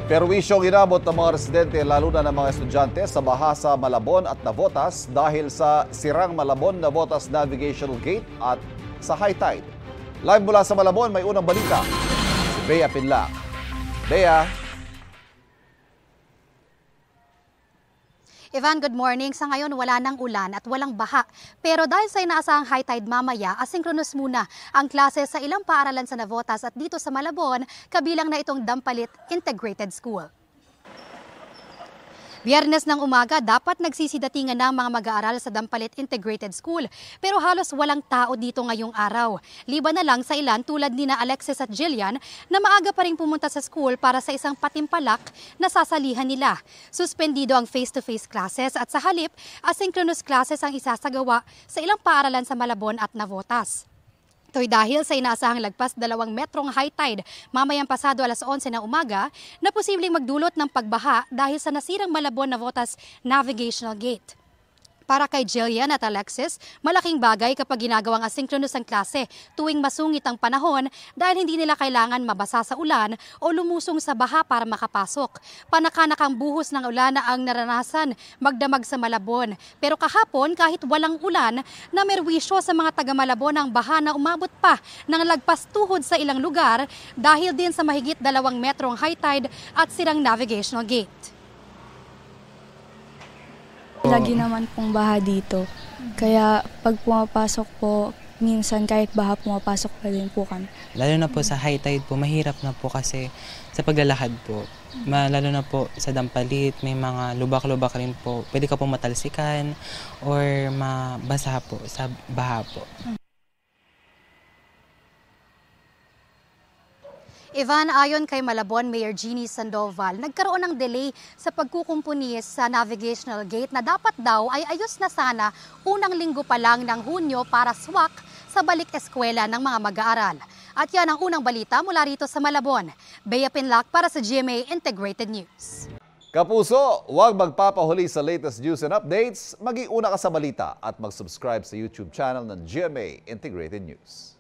Perwisyong inabot ng mga residente lalo na ng mga estudyante sa baha sa Malabon at Navotas dahil sa sirang Malabon-Navotas Navigational Gate at sa high tide. Live mula sa Malabon, may unang balita. Si Bea Pinlac. Bea. Ivan, good morning. Sa ngayon, wala nang ulan at walang baha. Pero dahil sa inaasahang high tide mamaya, asynchronous muna ang klase sa ilang paaralan sa Navotas at dito sa Malabon, kabilang na itong Dampalit Integrated School. Biyernes ng umaga, dapat nagsisidatingan ng mga mag-aaral sa Dampalit Integrated School. Pero halos walang tao dito ngayong araw. Liban na lang sa ilan tulad ni na Alexis at Jillian na maaga pa rin pumunta sa school para sa isang patimpalak na sasalihan nila. Suspendido ang face-to-face classes at sa halip, asynchronous classes ang isasagawa sa ilang paaralan sa Malabon at Navotas. Ito'y dahil sa inaasahang lagpas 2 metrong high tide mamayang pasado alas 11 ng umaga na posibleng magdulot ng pagbaha dahil sa nasirang Malabon-Navotas Navigational Gate. Para kay Jillian at Alexis, malaking bagay kapag ginagawang asynchronous ang klase tuwing masungit ang panahon dahil hindi nila kailangan mabasa sa ulan o lumusong sa baha para makapasok. Panakanakang buhos ng ulan na ang naranasan magdamag sa Malabon. Pero kahapon, kahit walang ulan, namerwisyo sa mga taga Malabon ang baha na umabot pa ng lagpas tuhod sa ilang lugar dahil din sa mahigit 2 metrong high tide at sirang navigational gate. Lagi naman pong baha dito. Kaya pag pumapasok po, minsan kahit baha pumapasok pa din po kami. Lalo na po sa high tide po, mahirap na po kasi sa paglalakad po. Lalo na po sa Dampalit, may mga lubak-lubak rin po. Pwede ka po matalsikan or mabasa po sa baha po. Ivan, ayon kay Malabon Mayor Jeannie Sandoval, nagkaroon ng delay sa pagkukumpuni sa navigational gate na dapat daw ay ayos na sana unang linggo pa lang ng Hunyo para swak sa balik eskwela ng mga mag-aaral. At yan ang unang balita mula rito sa Malabon. Bea Pinlac para sa GMA Integrated News. Kapuso, huwag magpapahuli sa latest news and updates. Maging una ka sa balita at mag-subscribe sa YouTube channel ng GMA Integrated News.